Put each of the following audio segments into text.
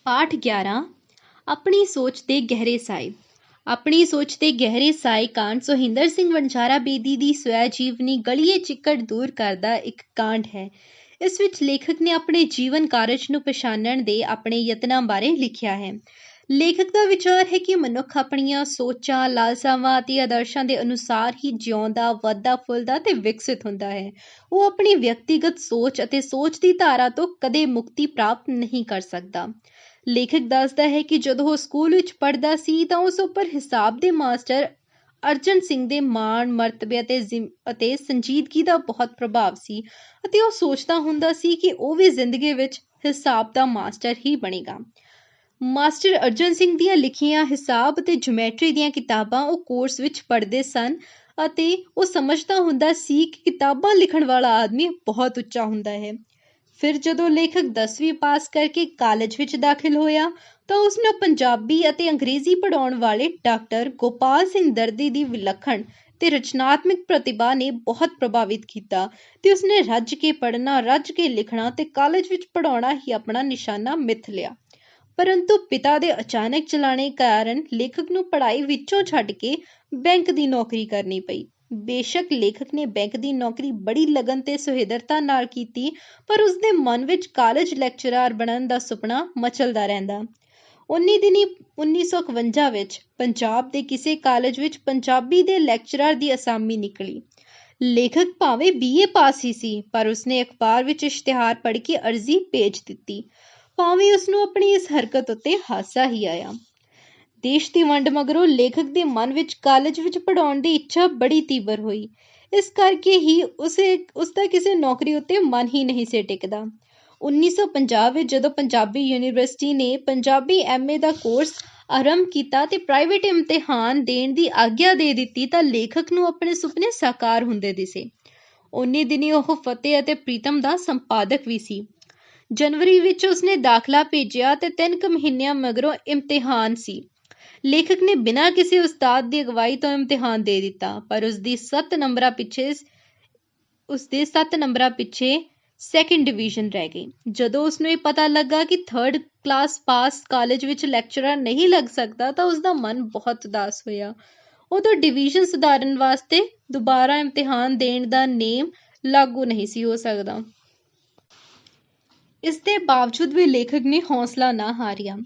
ਪਾਠ 11 ਆਪਣੀ ਸੋਚ ਦੇ ਗਹਿਰੇ ਸਾਏ। ਆਪਣੀ ਸੋਚ ਦੇ ਗਹਿਰੇ ਸਾਏ ਕਾਂਡ ਸੋਹਿੰਦਰ ਸਿੰਘ ਵਣਜਾਰਾ ਬੇਦੀ ਦੀ ਸਵੈ ਜੀਵਨੀ ਗਲੀਏ ਚਿੱਕੜ ਦੂਰ ਕਰਦਾ ਇੱਕ ਕਾਂਡ ਹੈ। ਇਸ ਵਿੱਚ ਲੇਖਕ ਨੇ ਆਪਣੇ ਜੀਵਨ ਕਾਰਜ ਨੂੰ ਪਛਾਣਨ ਦੇ ਆਪਣੇ ਯਤਨਾਂ ਬਾਰੇ ਲਿਖਿਆ ਹੈ। ਲੇਖਕ ਦਾ ਵਿਚਾਰ ਹੈ ਕਿ ਮਨੁੱਖ ਆਪਣੀਆਂ ਸੋਚਾਂ, ਲਾਲਸਾਵਾਂ ਅਤੇ ਆਦਰਸ਼ਾਂ ਦੇ ਅਨੁਸਾਰ ਹੀ ਜਿਉਂਦਾ, ਵੱਧਦਾ, ਫੁੱਲਦਾ ਤੇ ਵਿਕਸਿਤ ਹੁੰਦਾ ਹੈ। ਉਹ ਆਪਣੀ ਵਿਅਕਤੀਗਤ ਸੋਚ ਅਤੇ ਸੋਚ ਦੀ ਧਾਰਾ ਤੋਂ ਕਦੇ ਮੁਕਤੀ ਪ੍ਰਾਪਤ ਨਹੀਂ ਕਰ ਸਕਦਾ। ਲੇਖਕ ਦੱਸਦਾ ਹੈ ਕਿ ਜਦੋਂ ਉਹ ਸਕੂਲ ਵਿੱਚ ਪੜ੍ਹਦਾ ਸੀ ਤਾਂ ਉਸ ਉੱਪਰ ਹਿਸਾਬ ਦੇ ਮਾਸਟਰ ਅਰਜਨ ਸਿੰਘ ਦੇ ਮਾਣ, ਮਰਤਬੇ ਅਤੇ ਸੰਜੀਦਗੀ ਦਾ ਬਹੁਤ ਪ੍ਰਭਾਵ ਸੀ ਅਤੇ ਉਹ ਸੋਚਦਾ ਹੁੰਦਾ ਸੀ ਕਿ ਉਹ ਵੀ ਜ਼ਿੰਦਗੀ ਵਿੱਚ ਹਿਸਾਬ ਦਾ ਮਾਸਟਰ ਹੀ ਬਣੇਗਾ। ਮਾਸਟਰ ਅਰਜਨ ਸਿੰਘ ਦੀਆਂ ਲਿਖੀਆਂ ਹਿਸਾਬ ਅਤੇ ਜਿਓਮੈਟਰੀ ਦੀਆਂ ਕਿਤਾਬਾਂ ਉਹ ਕੋਰਸ ਵਿੱਚ ਪੜ੍ਹਦੇ ਸਨ ਅਤੇ ਉਹ ਸਮਝਦਾ ਹੁੰਦਾ ਸੀ ਕਿ ਕਿਤਾਬਾਂ ਲਿਖਣ ਵਾਲਾ ਆਦਮੀ ਬਹੁਤ ਉੱਚਾ ਹੁੰਦਾ ਹੈ। ਫਿਰ ਜਦੋਂ ਲੇਖਕ 10ਵੀਂ ਪਾਸ ਕਰਕੇ ਕਾਲਜ ਵਿੱਚ ਦਾਖਲ ਹੋਇਆ ਤਾਂ ਉਸਨੂੰ ਪੰਜਾਬੀ ਅਤੇ ਅੰਗਰੇਜ਼ੀ ਪੜ੍ਹਾਉਣ ਵਾਲੇ ਡਾਕਟਰ ਗੋਪਾਲ ਸਿੰਘ ਦਰਦੀ ਦੀ ਵਿਲੱਖਣ ਤੇ ਰਚਨਾਤਮਕ ਪ੍ਰਤਿਭਾ ਨੇ ਬਹੁਤ ਪ੍ਰਭਾਵਿਤ ਕੀਤਾ ਤੇ ਉਸਨੇ ਰੱਜ ਕੇ ਪੜ੍ਹਨਾ, ਰੱਜ ਕੇ ਲਿਖਣਾ ਤੇ ਕਾਲਜ ਵਿੱਚ ਪੜ੍ਹਾਉਣਾ ਹੀ ਆਪਣਾ ਨਿਸ਼ਾਨਾ ਮਿਥ ਲਿਆ। ਪਰੰਤੂ ਪਿਤਾ ਦੇ ਅਚਾਨਕ ਚਲਾਣੇ ਕਾਰਨ ਲੇਖਕ ਨੂੰ ਪੜ੍ਹਾਈ ਵਿੱਚੋਂ ਛੱਡ ਕੇ ਬੈਂਕ ਦੀ ਨੌਕਰੀ ਕਰਨੀ ਪਈ। ਬੇਸ਼ੱਕ ਲੇਖਕ ਨੇ ਬੈਂਕ ਦੀ ਨੌਕਰੀ ਬੜੀ ਲਗਨ ਤੇ ਸੁਹਿਰਦਤਾ ਨਾਲ ਕੀਤੀ, ਪਰ ਉਸਦੇ ਮਨ ਵਿੱਚ ਕਾਲਜ ਲੈਕਚਰਰ ਬਣਨ ਦਾ ਸੁਪਨਾ ਮਚਲਦਾ ਰਹਿੰਦਾ। 1951 ਵਿੱਚ ਪੰਜਾਬ ਦੇ ਕਿਸੇ ਕਾਲਜ ਵਿੱਚ ਪੰਜਾਬੀ ਦੇ ਲੈਕਚਰਰ ਦੀ ਅਸਾਮੀ ਨਿਕਲੀ। ਲੇਖਕ ਭਾਵੇਂ BA ਪਾਸ ਹੀ ਸੀ, ਪਰ ਉਸਨੇ ਅਖਬਾਰ ਵਿੱਚ ਇਸ਼ਤਿਹਾਰ ਪੜ੍ਹ ਕੇ ਅਰਜ਼ੀ ਭੇਜ ਦਿੱਤੀ। ਭਾਵੇਂ ਉਸਨੂੰ ਆਪਣੀ ਇਸ ਹਰਕਤ ਉੱਤੇ ਹਾਸਾ ਹੀ ਆਇਆ। ਦੇਸ਼ ਦੀ ਵੰਡ ਮਗਰੋਂ ਲੇਖਕ ਦੇ ਮਨ ਵਿੱਚ ਕਾਲਜ ਵਿੱਚ ਪੜ੍ਹਾਉਣ ਦੀ ਇੱਛਾ ਬੜੀ ਤੀਬਰ ਹੋਈ। ਇਸ ਕਰਕੇ ਹੀ ਉਸਦਾ ਕਿਸੇ ਨੌਕਰੀ ਉੱਤੇ ਮਨ ਹੀ ਨਹੀਂ ਸੀ ਟਿਕਦਾ। 1950 ਵਿੱਚ ਜਦੋਂ ਪੰਜਾਬੀ ਯੂਨੀਵਰਸਿਟੀ ਨੇ ਪੰਜਾਬੀ MA ਦਾ ਕੋਰਸ ਆਰੰਭ ਕੀਤਾ ਤੇ ਪ੍ਰਾਈਵੇਟ ਇਮਤਿਹਾਨ ਦੇਣ ਦੀ ਆਗਿਆ ਦੇ ਦਿੱਤੀ ਤਾਂ ਲੇਖਕ ਨੂੰ ਆਪਣੇ ਸੁਪਨੇ ਸਾਕਾਰ ਹੁੰਦੇ ਦਿਸੇ। ਉਨੀ ਦਿਨੀ ਉਹ ਫਤਿਹ ਅਤੇ ਪ੍ਰੀਤਮ ਦਾ ਸੰਪਾਦਕ ਵੀ ਸੀ। ਜਨਵਰੀ ਵਿੱਚ ਉਸਨੇ ਦਾਖਲਾ ਭੇਜਿਆ ਤੇ 3 ਮਹੀਨਿਆਂ ਮਗਰੋਂ ਇਮਤਿਹਾਨ ਸੀ। ਲੇਖਕ ਨੇ ਬਿਨਾਂ ਕਿਸੇ ਉਸਤਾਦ ਦੀ ਅਗਵਾਈ ਤੋਂ ਇਮਤਿਹਾਨ ਦੇ ਦਿੱਤਾ, ਪਰ ਉਸਦੇ 7 ਨੰਬਰਾਂ ਪਿੱਛੇ ਸੈਕਿੰਡ ਡਿਵੀਜ਼ਨ ਰਹਿ ਗਈ। ਜਦੋਂ ਉਸਨੂੰ ਇਹ ਪਤਾ ਲੱਗਾ ਕਿ 3rd ਕਲਾਸ ਪਾਸ ਕਾਲਜ ਵਿੱਚ ਲੈਕਚਰਰ ਨਹੀਂ ਲੱਗ ਸਕਦਾ ਤਾਂ ਉਸਦਾ ਮਨ ਬਹੁਤ ਉਦਾਸ ਹੋਇਆ। ਉਦੋਂ ਡਿਵੀਜ਼ਨ ਸੁਧਾਰਨ ਵਾਸਤੇ ਦੁਬਾਰਾ ਇਮਤਿਹਾਨ ਦੇਣ ਦਾ ਨੇਮ ਲਾਗੂ ਨਹੀਂ ਸੀ ਹੋ ਸਕਦਾ। ਇਸ ਦੇ ਬਾਵਜੂਦ ਵੀ ਲੇਖਕ ਨੇ ਹੌਸਲਾ ਨਾ ਹਾਰਿਆ।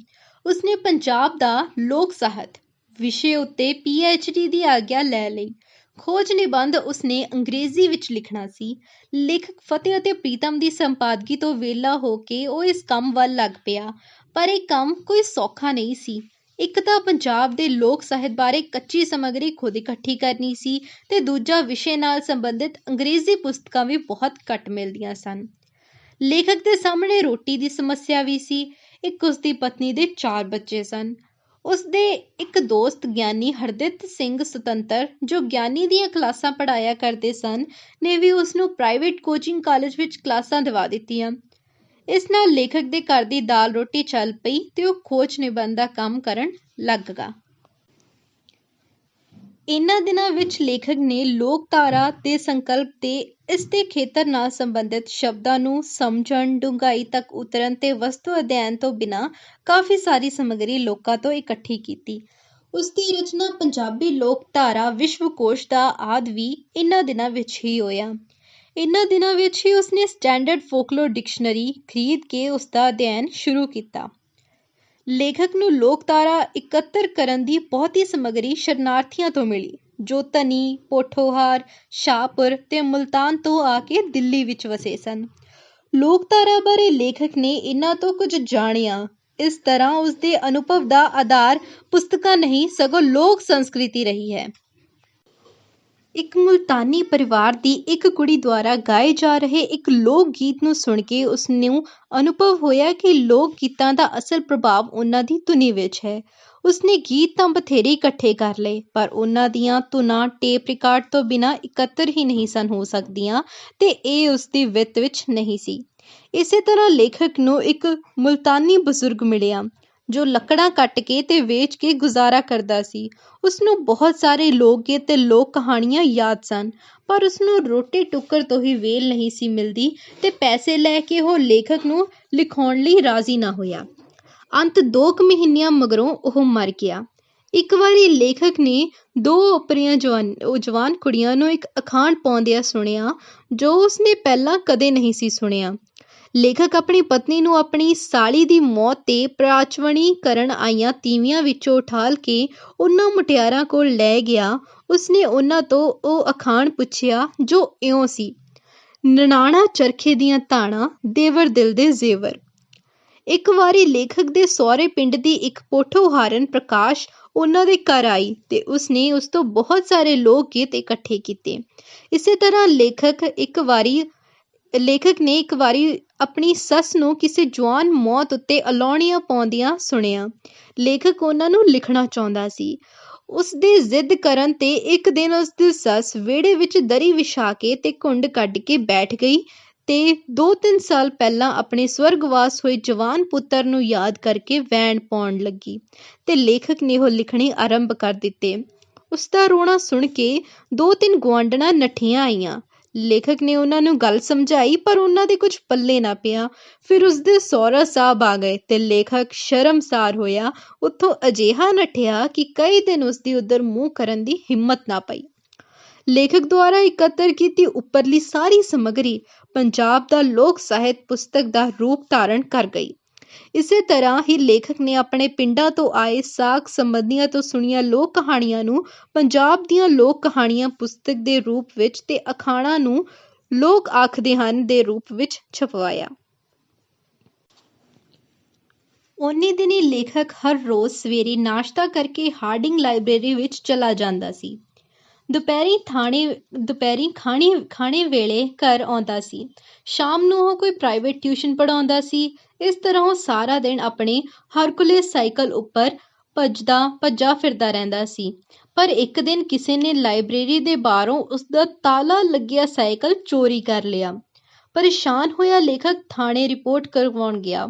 ਉਸਨੇ ਪੰਜਾਬ ਦਾ ਲੋਕ ਸਾਹਿਤ ਵਿਸ਼ੇ ਉੱਤੇ PhD ਦੀ ਆਗਿਆ ਲੈ ਲਈ। ਖੋਜ ਨਿਬੰਧ ਉਸਨੇ ਅੰਗਰੇਜ਼ੀ ਵਿੱਚ ਲਿਖਣਾ ਸੀ। ਲੇਖਕ ਫਤਿਹ ਅਤੇ ਪ੍ਰੀਤਮ ਦੀ ਸੰਪਾਦਕੀ ਤੋਂ ਵਿਹਲਾ ਹੋ ਕੇ ਉਹ ਇਸ ਕੰਮ ਵੱਲ ਲੱਗ ਪਿਆ, ਪਰ ਇਹ ਕੰਮ ਕੋਈ ਸੌਖਾ ਨਹੀਂ ਸੀ। ਇੱਕ ਤਾਂ ਪੰਜਾਬ ਦੇ ਲੋਕ ਸਾਹਿਤ ਬਾਰੇ ਕੱਚੀ ਸਮੱਗਰੀ ਖੁਦ ਇਕੱਠੀ ਕਰਨੀ ਸੀ ਤੇ ਦੂਜਾ ਵਿਸ਼ੇ ਨਾਲ ਸੰਬੰਧਿਤ ਅੰਗਰੇਜ਼ੀ ਪੁਸਤਕਾਂ ਵੀ ਬਹੁਤ ਘੱਟ ਮਿਲਦੀਆਂ ਸਨ। ਲੇਖਕ ਦੇ ਸਾਹਮਣੇ ਰੋਟੀ ਦੀ ਸਮੱਸਿਆ ਵੀ ਸੀ। ਇੱਕ ਉਸਦੀ ਪਤਨੀ ਦੇ 4 ਬੱਚੇ ਸਨ। ਉਸਦੇ ਇੱਕ ਦੋਸਤ ਗਿਆਨੀ ਹਰਦਿੱਤ ਸਿੰਘ ਸੁਤੰਤਰ, ਜੋ ਗਿਆਨੀ ਦੀਆਂ ਕਲਾਸਾਂ ਪੜ੍ਹਾਇਆ ਕਰਦੇ ਸਨ, ਨੇ ਵੀ ਉਸਨੂੰ ਪ੍ਰਾਈਵੇਟ ਕੋਚਿੰਗ ਕਾਲਜ ਵਿੱਚ ਕਲਾਸਾਂ ਦਿਵਾ ਦਿੱਤੀਆਂ। ਇਸ ਨਾਲ ਲੇਖਕ ਦੇ ਘਰ ਦੀ ਦਾਲ ਰੋਟੀ ਚੱਲ ਪਈ ਤੇ ਉਹ ਖੋਜ ਨਿਬੰਧ ਦਾ ਕੰਮ ਕਰਨ ਲੱਗਾ। ਇਹਨਾਂ ਦਿਨਾਂ ਵਿੱਚ ਲੇਖਕ ਨੇ ਲੋਕਧਾਰਾ ਦੇ ਸੰਕਲਪ ਤੇ ਇਸ ਦੇ ਖੇਤਰ ਨਾਲ ਸੰਬੰਧਿਤ ਸ਼ਬਦਾਂ ਨੂੰ ਸਮਝਣ, ਡੂੰਘਾਈ ਤੱਕ ਉਤਰਨ ਤੇ ਵਸਤੂ ਅਧਿਐਨ ਤੋਂ ਬਿਨਾਂ ਕਾਫੀ ਸਾਰੀ ਸਮੱਗਰੀ ਲੋਕਾਂ ਤੋਂ ਇਕੱਠੀ ਕੀਤੀ। ਉਸਦੀ ਰਚਨਾ ਪੰਜਾਬੀ ਲੋਕਧਾਰਾ ਵਿਸ਼ਵਕੋਸ਼ ਦਾ ਆਦਿ ਵੀ ਇਹਨਾਂ ਦਿਨਾਂ ਵਿੱਚ ਹੀ ਹੋਇਆ। ਇਹਨਾਂ ਦਿਨਾਂ ਵਿੱਚ ਹੀ ਉਸਨੇ ਸਟੈਂਡਰਡ ਫੋਕਲੋਰ ਡਿਕਸ਼ਨਰੀ ਖਰੀਦ ਕੇ ਉਸਦਾ ਅਧਿਐਨ ਸ਼ੁਰੂ ਕੀਤਾ। ਲੇਖਕ ਨੂੰ ਲੋਕਧਾਰਾ ਇਕੱਤਰ ਕਰਨ ਦੀ ਬਹੁਤੀ ਸਮੱਗਰੀ ਸ਼ਰਨਾਰਥੀਆਂ ਤੋਂ ਮਿਲੀ, ਜੋ ਧਨੀ, ਪੋਠੋਹਾਰ, ਸ਼ਾਹਪੁਰ ਤੇ ਮੁਲਤਾਨ ਤੋਂ ਆ ਕੇ ਦਿੱਲੀ ਵਿੱਚ ਵਸੇ ਸਨ। ਲੋਕਧਾਰਾ ਬਾਰੇ ਲੇਖਕ ਨੇ ਇਹਨਾਂ ਤੋਂ ਕੁਝ ਜਾਣਿਆ। ਇਸ ਤਰ੍ਹਾਂ ਉਸਦੇ ਅਨੁਭਵ ਦਾ ਆਧਾਰ ਪੁਸਤਕਾਂ ਨਹੀਂ ਸਗੋਂ ਲੋਕ ਸੰਸਕ੍ਰਿਤੀ ਰਹੀ ਹੈ। ਇੱਕ ਮੁਲਤਾਨੀ ਪਰਿਵਾਰ ਦੀ ਇੱਕ ਕੁੜੀ ਦੁਆਰਾ ਗਾਏ ਜਾ ਰਹੇ ਇੱਕ ਲੋਕ ਗੀਤ ਨੂੰ ਸੁਣ ਕੇ ਉਸਨੂੰ ਅਨੁਭਵ ਹੋਇਆ ਕਿ ਲੋਕ ਗੀਤਾਂ ਦਾ ਅਸਲ ਪ੍ਰਭਾਵ ਉਹਨਾਂ ਦੀ ਧੁਨੀ ਵਿੱਚ ਹੈ। ਉਸਨੇ ਗੀਤ ਤਾਂ ਬਥੇਰੇ ਇਕੱਠੇ ਕਰ ਲਏ, ਪਰ ਉਹਨਾਂ ਦੀਆਂ ਧੁਨਾਂ ਟੇਪ ਰਿਕਾਰਡ ਤੋਂ ਬਿਨਾਂ ਇਕੱਤਰ ਹੀ ਨਹੀਂ ਸਨ ਹੋ ਸਕਦੀਆਂ ਤੇ ਇਹ ਉਸਦੀ ਵਿੱਤ ਵਿੱਚ ਨਹੀਂ ਸੀ। ਇਸੇ ਤਰ੍ਹਾਂ ਲੇਖਕ ਨੂੰ ਇੱਕ ਮੁਲਤਾਨੀ ਬਜ਼ੁਰਗ ਮਿਲਿਆ, ਜੋ ਲੱਕੜਾਂ ਕੱਟ ਕੇ ਤੇ ਵੇਚ ਕੇ ਗੁਜ਼ਾਰਾ ਕਰਦਾ ਸੀ। ਉਸਨੂੰ ਬਹੁਤ ਸਾਰੇ ਲੋਕ ਗੀਤ ਤੇ ਲੋਕ ਕਹਾਣੀਆਂ ਯਾਦ ਸਨ, ਪਰ ਉਸਨੂੰ ਰੋਟੀ ਟੁੱਕਰ ਤੋਂ ਹੀ ਵੇਲ ਨਹੀਂ ਸੀ ਮਿਲਦੀ ਤੇ ਪੈਸੇ ਲੈ ਕੇ ਉਹ ਲੇਖਕ ਨੂੰ ਲਿਖਾਉਣ ਲਈ ਰਾਜ਼ੀ ਨਾ ਹੋਇਆ। ਅੰਤ 2 ਮਹੀਨਿਆਂ ਮਗਰੋਂ ਉਹ ਮਰ ਗਿਆ। ਇੱਕ ਵਾਰੀ ਲੇਖਕ ਨੇ 2 ਓਪਰੀਆਂ ਜਵਾਨ ਕੁੜੀਆਂ ਨੂੰ ਇੱਕ ਅਖਾਣ ਪਾਉਂਦਿਆਂ ਸੁਣਿਆ ਜੋ ਉਸਨੇ ਪਹਿਲਾਂ ਕਦੇ ਨਹੀਂ ਸੀ ਸੁਣਿਆ। ਲੇਖਕ ਆਪਣੀ ਪਤਨੀ ਨੂੰ ਆਪਣੀ ਸਾਲੀ ਦੀ ਮੌਤ 'ਤੇ ਪ੍ਰਾਚਵਣੀ ਕਰਨ ਆਈਆਂ ਤੀਵੀਆਂ ਵਿੱਚੋਂ ਉਠਾਲ ਕੇ ਉਹਨਾਂ ਮੁਟਿਆਰਾਂ ਕੋਲ ਲੈ ਗਿਆ। ਉਸਨੇ ਉਹਨਾਂ ਤੋਂ ਉਹ ਅਖਾਣ ਪੁੱਛਿਆ ਜੋ ਇਉਂ ਸੀ: ਨਨਾਣਾ ਚਰਖੇ ਦੀਆਂ ਤਾਣਾਂ, ਦੇਵਰ ਦਿਲ ਦੇ ਜ਼ੇਵਰ। ਇੱਕ ਵਾਰੀ ਲੇਖਕ ਦੇ ਸਹੁਰੇ ਪਿੰਡ ਦੀ ਇੱਕ ਪੋਠੋਹਾਰਨ ਪ੍ਰਕਾਸ਼ ਉਹਨਾਂ ਦੇ ਘਰ ਆਈ ਤੇ ਉਸਨੇ ਉਸ ਤੋਂ ਬਹੁਤ ਸਾਰੇ ਲੋਕ ਗੀਤ ਇਕੱਠੇ ਕੀਤੇ। ਇਸੇ ਤਰ੍ਹਾਂ ਲੇਖਕ ਨੇ ਇੱਕ ਵਾਰੀ ਆਪਣੀ ਸੱਸ ਨੂੰ ਕਿਸੇ ਜਵਾਨ ਮੌਤ ਉੱਤੇ ਅਲਾਉਣੀਆਂ ਪਾਉਂਦਿਆਂ ਸੁਣਿਆ। ਲੇਖਕ ਉਹਨਾਂ ਨੂੰ ਲਿਖਣਾ ਚਾਹੁੰਦਾ ਸੀ। ਉਸਦੇ ਜ਼ਿੱਦ ਕਰਨ ਤੇ ਇੱਕ ਦਿਨ ਉਸਦੀ ਸੱਸ ਵਿਹੜੇ ਵਿੱਚ ਦਰੀ ਵਿਛਾ ਕੇ ਤੇ ਘੁੰਡ ਕੱਢ ਕੇ ਬੈਠ ਗਈ ਤੇ 2-3 ਸਾਲ ਪਹਿਲਾਂ ਆਪਣੇ ਸਵਰਗਵਾਸ ਹੋਏ ਜਵਾਨ ਪੁੱਤਰ ਨੂੰ ਯਾਦ ਕਰਕੇ ਵੈਣ ਪਾਉਣ ਲੱਗੀ ਤੇ ਲੇਖਕ ਨੇ ਉਹ ਲਿਖਣੇ ਆਰੰਭ ਕਰ ਦਿੱਤੇ। ਉਸਦਾ ਰੋਣਾ ਸੁਣ ਕੇ 2-3 ਗੁਆਂਢਣਾਂ ਨੱਠੀਆਂ ਆਈਆਂ। ਲੇਖਕ ਨੇ ਉਹਨਾਂ ਨੂੰ ਗੱਲ ਸਮਝਾਈ ਪਰ ਉਹਨਾਂ ਦੇ ਕੁਝ ਪੱਲੇ ਨਾ ਪਿਆ। ਫਿਰ ਉਸਦੇ ਸਹੁਰਾ ਸਾਹਿਬ ਆ ਗਏ ਤੇ ਲੇਖਕ ਸ਼ਰਮਸਾਰ ਹੋਇਆ ਉੱਥੋਂ ਅਜਿਹਾ ਨੱਠਿਆ ਕਿ ਕਈ ਦਿਨ ਉਸਦੀ ਉੱਧਰ ਮੂੰਹ ਕਰਨ ਦੀ ਹਿੰਮਤ ਨਾ ਪਈ। ਲੇਖਕ ਦੁਆਰਾ ਇਕੱਤਰ ਕੀਤੀ ਉੱਪਰਲੀ ਸਾਰੀ ਸਮੱਗਰੀ ਪੰਜਾਬ ਦਾ ਲੋਕ ਸਾਹਿਤ ਪੁਸਤਕ ਦਾ ਰੂਪ ਧਾਰਨ ਕਰ ਗਈ। ਇਸੇ ਤਰ੍ਹਾਂ ਹੀ ਲੇਖਕ ਨੇ ਆਪਣੇ ਪਿੰਡਾਂ ਤੋਂ ਆਏ ਸਾਕ ਸੰਬੰਧੀਆਂ ਤੋਂ ਸੁਣੀਆਂ ਲੋਕ ਕਹਾਣੀਆਂ ਨੂੰ ਪੰਜਾਬ ਦੀਆਂ ਲੋਕ ਕਹਾਣੀਆਂ ਪੁਸਤਕ ਦੇ ਰੂਪ ਵਿੱਚ ਤੇ ਅਖਾਣਾਂ ਨੂੰ ਲੋਕ ਆਖਦੇ ਹਨ ਦੇ ਰੂਪ ਵਿੱਚ ਛਪਵਾਇਆ। ਉਨੀ ਦਿਨੀ ਲੇਖਕ ਹਰ ਰੋਜ਼ ਸਵੇਰੇ ਨਾਸ਼ਤਾ ਕਰਕੇ ਹਾਰਡਿੰਗ ਲਾਇਬ੍ਰੇਰੀ ਵਿੱਚ ਚਲਾ ਜਾਂਦਾ ਸੀ। ਦੁਪਹਿਰੀ ਖਾਣੇ ਵੇਲੇ ਘਰ ਆਉਂਦਾ ਸੀ। ਸ਼ਾਮ ਨੂੰ ਉਹ ਕੋਈ ਪ੍ਰਾਈਵੇਟ ਟਿਊਸ਼ਨ ਪੜ੍ਹਾਉਂਦਾ ਸੀ। ਇਸ ਤਰ੍ਹਾਂ ਉਹ ਸਾਰਾ ਦਿਨ ਆਪਣੇ ਹਰਕੁਲੇਸ ਸਾਈਕਲ ਉੱਪਰ ਭੱਜਾ ਫਿਰਦਾ ਰਹਿੰਦਾ ਸੀ। ਪਰ ਇੱਕ ਦਿਨ ਕਿਸੇ ਨੇ ਲਾਇਬ੍ਰੇਰੀ ਦੇ ਬਾਹਰੋਂ ਉਸਦਾ ਤਾਲਾ ਲੱਗਿਆ ਸਾਈਕਲ ਚੋਰੀ ਕਰ ਲਿਆ। ਪਰੇਸ਼ਾਨ ਹੋਇਆ ਲੇਖਕ ਥਾਣੇ ਰਿਪੋਰਟ ਕਰਵਾਉਣ ਗਿਆ।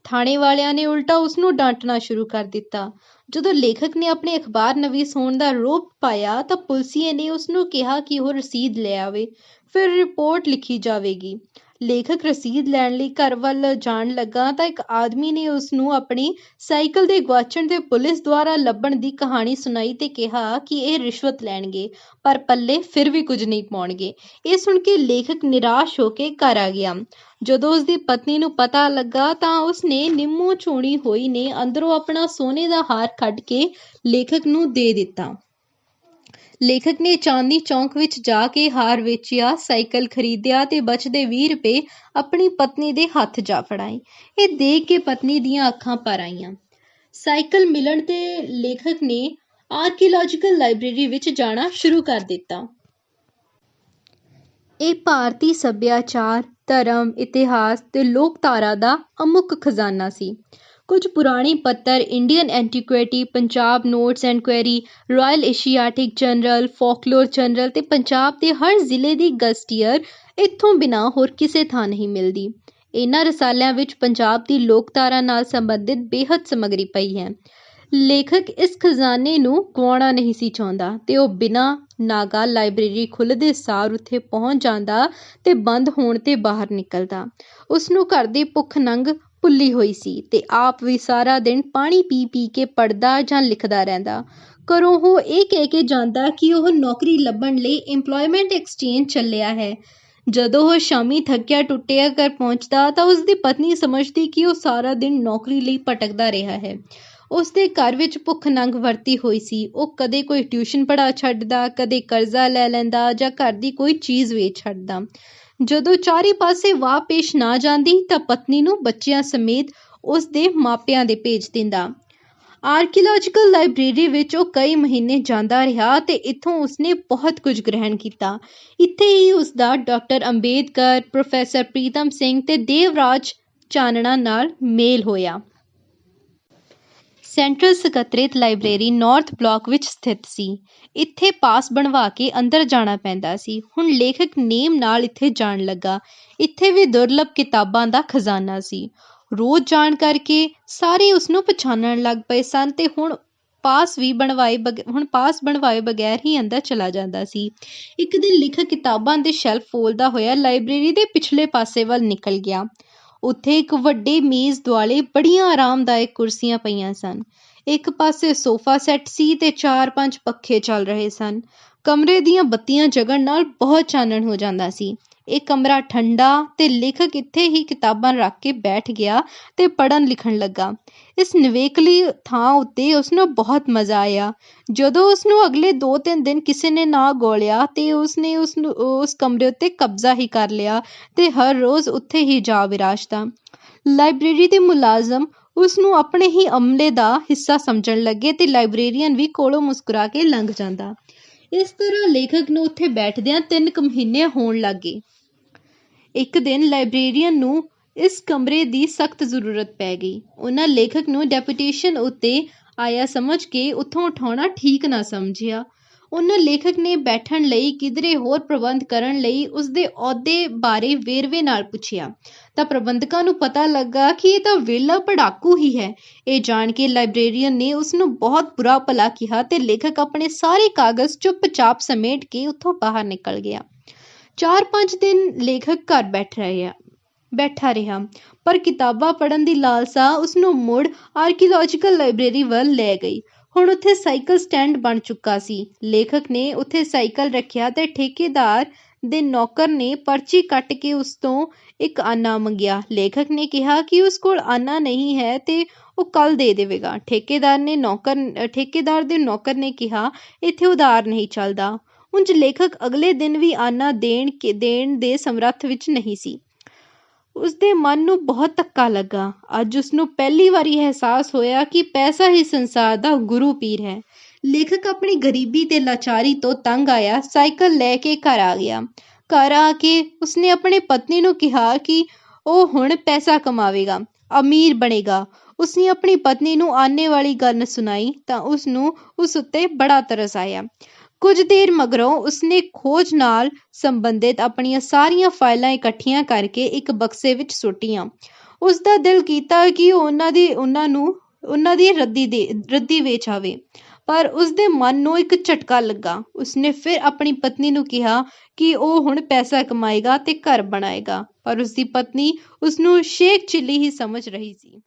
ਥਾਣੇ ਵਾਲਿਆਂ ਨੇ ਉਲਟਾ ਉਸਨੂੰ ਡਾਂਟਣਾ ਸ਼ੁਰੂ ਕਰ ਦਿੱਤਾ। ਜਦੋਂ ਲੇਖਕ ਨੇ ਆਪਣੇ ਅਖਬਾਰਨਵੀਸ ਹੋਣ ਦਾ ਰੋਪ ਪਾਇਆ ਤਾਂ ਪੁਲਿਸੀਏ ਨੇ ਉਸਨੂੰ ਕਿਹਾ ਕਿ ਉਹ ਰਸੀਦ ਲੈ ਆਵੇ, ਫਿਰ ਰਿਪੋਰਟ ਲਿਖੀ ਜਾਵੇਗੀ। ਲੇਖਕ ਰਸੀਦ ਲੈਣ ਲਈ ਘਰ ਵੱਲ ਜਾਣ ਲੱਗਾ ਤਾਂ ਇੱਕ ਆਦਮੀ ਨੇ ਉਸਨੂੰ ਆਪਣੀ ਸਾਈਕਲ ਦੇ ਗੁਆਚਣ ਤੇ ਪੁਲਿਸ ਦੁਆਰਾ ਲੱਭਣ ਦੀ ਕਹਾਣੀ ਸੁਣਾਈ ਤੇ ਕਿਹਾ ਕਿ ਇਹ ਰਿਸ਼ਵਤ ਲੈਣਗੇ ਪਰ ਪੱਲੇ ਫਿਰ ਵੀ ਕੁਝ ਨਹੀਂ ਪਾਉਣਗੇ। ਇਹ ਸੁਣ ਕੇ ਲੇਖਕ ਨਿਰਾਸ਼ ਹੋ ਕੇ ਘਰ ਆ ਗਿਆ। ਜਦੋਂ ਉਸਦੀ ਪਤਨੀ ਨੂੰ ਪਤਾ ਲੱਗਾ ਤਾਂ ਉਸਨੇ ਨਿੰਮੋ ਚੋਣੀ ਹੋਈ ਨੇ ਅੰਦਰੋਂ ਆਪਣਾ ਸੋਨੇ ਦਾ ਹਾਰ ਕੱਢ ਕੇ ਲੇਖਕ ਨੂੰ ਦੇ ਦਿੱਤਾ। ਲੇਖਕ ਨੇ ਚਾਂਦਨੀ ਚੌਂਕ ਵਿੱਚ ਜਾ ਕੇ ਹਾਰ ਵੇਚਿਆ, ਸਾਈਕਲ ਖਰੀਦਿਆ ਤੇ ਬਚਦੇ 20 ਰੁਪਏ ਆਪਣੀ ਪਤਨੀ ਦੇ ਹੱਥ ਜਾ ਫੜਾਏ। ਇਹ ਦੇਖ ਕੇ ਪਤਨੀ ਦੀਆਂ ਅੱਖਾਂ ਭਰ ਆਈਆਂ। ਸਾਈਕਲ ਮਿਲਣ ਤੇ ਲੇਖਕ ਨੇ ਆਰਕੀਓਲੋਜੀਕਲ ਲਾਇਬ੍ਰੇਰੀ ਵਿੱਚ ਜਾਣਾ ਸ਼ੁਰੂ ਕਰ ਦਿੱਤਾ। ਇਹ ਭਾਰਤੀ ਸੱਭਿਆਚਾਰ, ਧਰਮ, ਇਤਿਹਾਸ ਤੇ ਲੋਕਧਾਰਾ ਦਾ ਅਮੁੱਕ ਖਜ਼ਾਨਾ ਸੀ। ਕੁਝ ਪੁਰਾਣੇ ਪੱਤਰ, Indian antiquity, Punjab notes and query, royal Asiatic journal, folklore journal ਤੇ ਪੰਜਾਬ ਦੇ ਹਰ ਜ਼ਿਲ੍ਹੇ ਦੀ ਗਜ਼ਟੀਅਰ ਇੱਥੋਂ ਬਿਨਾਂ ਹੋਰ ਕਿਸੇ ਥਾਂ ਨਹੀਂ ਮਿਲਦੀ। ਇਹਨਾਂ ਰਸਾਲਿਆਂ ਵਿੱਚ ਪੰਜਾਬ ਦੀ ਲੋਕਧਾਰਾ ਨਾਲ ਸੰਬੰਧਿਤ ਬੇਹੱਦ ਸਮੱਗਰੀ ਪਈ ਹੈ। ਲੇਖਕ ਇਸ ਖਜ਼ਾਨੇ ਨੂੰ ਗਵਾਉਣਾ ਨਹੀਂ ਸੀ ਚਾਹੁੰਦਾ ਤੇ ਉਹ ਬਿਨਾਂ ਨਾਗਾ ਲਾਇਬ੍ਰੇਰੀ ਖੁੱਲ੍ਹਦੇ ਸਾਰ ਉੱਥੇ ਪਹੁੰਚ ਜਾਂਦਾ ਤੇ ਬੰਦ ਹੋਣ ਤੇ ਬਾਹਰ ਨਿਕਲਦਾ। ਉਸਨੂੰ ਘਰ ਦੀ ਭੁੱਖ ਨੰਗ ਭੁੱਲੀ ਹੋਈ ਸੀ ਤੇ ਆਪ ਵੀ ਸਾਰਾ ਦਿਨ ਪਾਣੀ ਪੀ ਕੇ ਪੜ੍ਹਦਾ ਜਾਂ ਲਿਖਦਾ ਰਹਿੰਦਾ। ਘਰੋਂ ਉਹ ਇਹ ਕਹਿ ਕੇ ਜਾਂਦਾ ਕਿ ਉਹ ਨੌਕਰੀ ਲੱਭਣ ਲਈ ਇੰਪਲਾਇਮੈਂਟ ਐਕਸਚੇਂਜ ਚੱਲਿਆ ਹੈ। ਜਦੋਂ ਉਹ ਸ਼ਾਮੀ ਥੱਕਿਆ ਟੁੱਟਿਆ ਘਰ ਪਹੁੰਚਦਾ ਤਾਂ ਉਸਦੀ ਪਤਨੀ ਸਮਝਦੀ ਕਿ ਉਹ ਸਾਰਾ ਦਿਨ ਨੌਕਰੀ ਲਈ ਭਟਕਦਾ ਰਿਹਾ ਹੈ। ਉਸਦੇ ਘਰ ਵਿੱਚ ਭੁੱਖ ਨੰਗ ਵਰਤੀ ਹੋਈ ਸੀ। ਉਹ ਕਦੇ ਕੋਈ ਟਿਊਸ਼ਨ ਪੜ੍ਹਾ ਛੱਡਦਾ, ਕਦੇ ਕਰਜ਼ਾ ਲੈ ਲੈਂਦਾ ਜਾਂ ਘਰ ਦੀ ਕੋਈ ਚੀਜ਼ ਵੇਚ ਛੱਡਦਾ। ਜਦੋਂ ਚਾਰੇ ਪਾਸੇ ਵਾਹ ਪੇਸ਼ ਨਾ ਜਾਂਦੀ ਤਾਂ ਪਤਨੀ ਨੂੰ ਬੱਚਿਆਂ ਸਮੇਤ ਉਸਦੇ ਮਾਪਿਆਂ ਦੇ ਭੇਜ ਦਿੰਦਾ। ਆਰਕੀਓਲੋਜੀਕਲ ਲਾਇਬ੍ਰੇਰੀ ਵਿੱਚ ਉਹ ਕਈ ਮਹੀਨੇ ਜਾਂਦਾ ਰਿਹਾ ਤੇ ਇੱਥੋਂ ਉਸਨੇ ਬਹੁਤ ਕੁਝ ਗ੍ਰਹਿਣ ਕੀਤਾ। ਇੱਥੇ ਹੀ ਉਸਦਾ ਡਾਕਟਰ ਅੰਬੇਦਕਰ, ਪ੍ਰੋਫੈਸਰ ਪ੍ਰੀਤਮ ਸਿੰਘ ਤੇ ਦੇਵਰਾਜ ਚਾਨਣਾ ਨਾਲ ਮੇਲ ਹੋਇਆ। ਸੈਂਟਰਲ ਸਕੱਤਰੇਤ ਲਾਇਬ੍ਰੇਰੀ ਨਾਰਥ ਬਲਾਕ ਵਿੱਚ ਸਥਿਤ ਸੀ। ਇੱਥੇ ਪਾਸ ਬਣਵਾ ਕੇ ਅੰਦਰ ਜਾਣਾ ਪੈਂਦਾ ਸੀ। ਹੁਣ ਲੇਖਕ ਨੇਮ ਨਾਲ ਇੱਥੇ ਜਾਣ ਲੱਗਾ। ਇੱਥੇ ਵੀ ਦੁਰਲੱਭ ਕਿਤਾਬਾਂ ਦਾ ਖਜ਼ਾਨਾ ਸੀ। ਰੋਜ਼ ਜਾਣ ਕਰਕੇ ਸਾਰੇ ਉਸਨੂੰ ਪਛਾਣਨ ਲੱਗ ਪਏ ਸਨ ਤੇ ਹੁਣ ਪਾਸ ਬਣਵਾਏ ਬਗੈਰ ਹੀ ਅੰਦਰ ਚਲਾ ਜਾਂਦਾ ਸੀ। ਇੱਕ ਦਿਨ ਲੇਖਕ ਕਿਤਾਬਾਂ ਦੇ ਸ਼ੈਲਫ ਫੋਲਦਾ ਹੋਇਆ ਲਾਇਬ੍ਰੇਰੀ ਦੇ ਪਿਛਲੇ ਪਾਸੇ ਵੱਲ ਨਿਕਲ ਗਿਆ। ਉੱਥੇ ਇੱਕ ਵੱਡੇ ਮੇਜ਼ ਦੁਆਲੇ ਬੜੀਆਂ ਆਰਾਮਦਾਇਕ ਕੁਰਸੀਆਂ ਪਈਆਂ ਸਨ। ਇੱਕ ਪਾਸੇ ਸੋਫਾ ਸੈੱਟ ਸੀ ਤੇ 4-5 ਪੱਖੇ ਚੱਲ ਰਹੇ ਸਨ। ਕਮਰੇ ਦੀਆਂ ਬੱਤੀਆਂ ਜਗਣ ਨਾਲ ਬਹੁਤ ਚਾਨਣ ਹੋ ਜਾਂਦਾ ਸੀ। ਇਹ ਕਮਰਾ ਠੰਡਾ ਤੇ ਲੇਖਕ ਇੱਥੇ ਹੀ ਕਿਤਾਬਾਂ ਰੱਖ ਕੇ ਬੈਠ ਗਿਆ ਤੇ ਪੜ੍ਹਨ ਲਿਖਣ ਲੱਗਾ। ਇਸ ਨਿਵੇਕਲੀ ਥਾਂ ਉੱਤੇ ਉਸਨੂੰ ਬਹੁਤ ਮਜ਼ਾ ਆਇਆ। ਜਦੋਂ ਉਸਨੂੰ ਅਗਲੇ 2-3 ਦਿਨ ਕਿਸੇ ਨੇ ਨਾ ਗੌਲਿਆ ਤੇ ਉਸਨੇ ਉਸ ਕਮਰੇ ਉੱਤੇ ਕਬਜ਼ਾ ਹੀ ਕਰ ਲਿਆ ਤੇ ਹਰ ਰੋਜ਼ ਉੱਥੇ ਹੀ ਜਾ ਵਿਰਾਜਦਾ। ਲਾਇਬ੍ਰੇਰੀ ਦੇ ਮੁਲਾਜ਼ਮ ਉਸਨੂੰ ਆਪਣੇ ਹੀ ਅਮਲੇ ਦਾ ਹਿੱਸਾ ਸਮਝਣ ਲੱਗੇ ਤੇ ਲਾਇਬ੍ਰੇਰੀਅਨ ਵੀ ਕੋਲੋਂ ਮੁਸਕਰਾ ਕੇ ਲੰਘ ਜਾਂਦਾ। ਇਸ ਤਰ੍ਹਾਂ ਲੇਖਕ ਨੂੰ ਉੱਥੇ ਬੈਠਦਿਆਂ 3 ਕੁ ਮਹੀਨੇ ਹੋਣ ਲੱਗੇ। ਇੱਕ ਦਿਨ ਲਾਇਬ੍ਰੇਰੀਅਨ ਨੂੰ ਇਸ ਕਮਰੇ ਦੀ ਸਖਤ ਜ਼ਰੂਰਤ ਪੈ ਗਈ। ਉਹਨਾਂ ਲੇਖਕ ਨੂੰ ਡੈਪੂਟੇਸ਼ਨ ਉੱਤੇ ਆਇਆ ਸਮਝ ਕੇ ਉੱਥੋਂ ਉਠਾਉਣਾ ਠੀਕ ਨਾ ਸਮਝਿਆ। ਉਹਨਾਂ ਲੇਖਕ ਨੇ ਬੈਠਣ ਲਈ ਕਿਧਰੇ ਹੋਰ ਪ੍ਰਬੰਧ ਕਰਨ ਲਈ ਉਸਦੇ ਅਹੁਦੇ ਬਾਰੇ ਵੇਰਵੇ ਨਾਲ ਪੁੱਛਿਆ ਤਾਂ ਪ੍ਰਬੰਧਕਾਂ ਨੂੰ ਪਤਾ ਲੱਗਾ ਕਿ ਇਹ ਤਾਂ ਵਿਹਲਾ ਪੜ੍ਹਾਕੂ ਹੀ ਹੈ। ਇਹ ਜਾਣ ਕੇ ਲਾਇਬ੍ਰੇਰੀਅਨ ਨੇ ਉਸਨੂੰ ਬਹੁਤ ਬੁਰਾ ਭਲਾ ਕਿਹਾ ਤੇ ਲੇਖਕ ਆਪਣੇ ਸਾਰੇ ਕਾਗਜ਼ ਚੁੱਪਚਾਪ ਸਮੇਟ ਕੇ ਉੱਥੋਂ ਬਾਹਰ ਨਿਕਲ ਗਿਆ। 4-5 ਦਿਨ ਲੇਖਕ ਘਰ ਬੈਠਾ ਰਿਹਾ, ਪਰ ਕਿਤਾਬਾਂ ਪੜ੍ਹਨ ਦੀ ਲਾਲਸਾ ਉਸਨੂੰ ਮੁੜ ਆਰਕੀਓਲੋਜੀਕਲ ਲਾਇਬ੍ਰੇਰੀ ਵੱਲ ਲੈ ਗਈ। ਹੁਣ ਉੱਥੇ ਸਾਈਕਲ ਸਟੈਂਡ ਬਣ ਚੁੱਕਾ ਸੀ। ਲੇਖਕ ਨੇ ਉੱਥੇ ਸਾਈਕਲ ਰੱਖਿਆ ਤੇ ਠੇਕੇਦਾਰ ਦੇ ਨੌਕਰ ਨੇ ਪਰਚੀ ਕੱਟ ਕੇ ਉਸ ਤੋਂ ਇੱਕ ਆਨਾ ਮੰਗਿਆ। ਲੇਖਕ ਨੇ ਕਿਹਾ ਕਿ ਉਸ ਕੋਲ ਆਨਾ ਨਹੀਂ ਹੈ ਤੇ ਉਹ ਕੱਲ੍ਹ ਦੇ ਦੇਵੇਗਾ। ਠੇਕੇਦਾਰ ਦੇ ਨੌਕਰ ਨੇ ਕਿਹਾ, ਇੱਥੇ ਉਧਾਰ ਨਹੀਂ ਚੱਲਦਾ। ਉਂਝ ਲੇਖਕ ਅਗਲੇ ਦਿਨ ਵੀ ਆਨਾ ਦੇਣ ਦੇ ਸਮਰੱਥ ਵਿੱਚ ਨਹੀਂ ਸੀ। ਉਸਦੇ ਮਨ ਨੂੰ ਬਹੁਤ ਧੱਕਾ ਲੱਗਾ। ਅੱਜ ਉਸਨੂੰ ਪਹਿਲੀ ਵਾਰੀ ਅਹਿਸਾਸ ਹੋਇਆ ਕਿ ਪੈਸਾ ਹੀ ਸੰਸਾਰ ਦਾ ਗੁਰੂ ਪੀਰ ਹੈ। ਲੇਖਕ ਆਪਣੀ ਗਰੀਬੀ ਤੇ ਲਾਚਾਰੀ ਤੋਂ ਤੰਗ ਆਇਆ ਸਾਈਕਲ ਲੈ ਕੇ ਘਰ ਆ ਗਿਆ। ਘਰ ਆ ਕੇ ਉਸਨੇ ਆਪਣੀ ਪਤਨੀ ਨੂੰ ਕਿਹਾ ਕਿ ਉਹ ਹੁਣ ਪੈਸਾ ਕਮਾਵੇਗਾ, ਅਮੀਰ ਬਣੇਗਾ। ਉਸਨੇ ਆਪਣੀ ਪਤਨੀ ਨੂੰ ਆਨੇ ਵਾਲੀ ਗੱਲ ਸੁਣਾਈ ਤਾਂ ਉਸਨੂੰ ਉਸ ਉੱਤੇ ਬੜਾ ਤਰਸ ਆਇਆ। ਕੁਝ ਦੇਰ ਮਗਰੋਂ ਉਸਨੇ ਖੋਜ ਨਾਲ ਸੰਬੰਧਿਤ ਆਪਣੀਆਂ ਸਾਰੀਆਂ ਫਾਈਲਾਂ ਇਕੱਠੀਆਂ ਕਰਕੇ ਇੱਕ ਬਕਸੇ ਵਿੱਚ ਸੁੱਟੀਆਂ। ਉਸਦਾ ਦਿਲ ਕੀਤਾ ਕਿ ਉਹ ਉਹਨਾਂ ਦੀ ਰੱਦੀ ਵੇਚ ਆਵੇ, ਪਰ ਉਸਦੇ ਮਨ ਨੂੰ ਇੱਕ ਝਟਕਾ ਲੱਗਾ। ਉਸਨੇ ਫਿਰ ਆਪਣੀ ਪਤਨੀ ਨੂੰ ਕਿਹਾ ਕਿ ਉਹ ਹੁਣ ਪੈਸਾ ਕਮਾਏਗਾ ਤੇ ਘਰ ਬਣਾਏਗਾ, ਪਰ ਉਸਦੀ ਪਤਨੀ ਉਸਨੂੰ ਸ਼ੇਖ ਚਿੱਲੀ ਹੀ ਸਮਝ ਰਹੀ ਸੀ।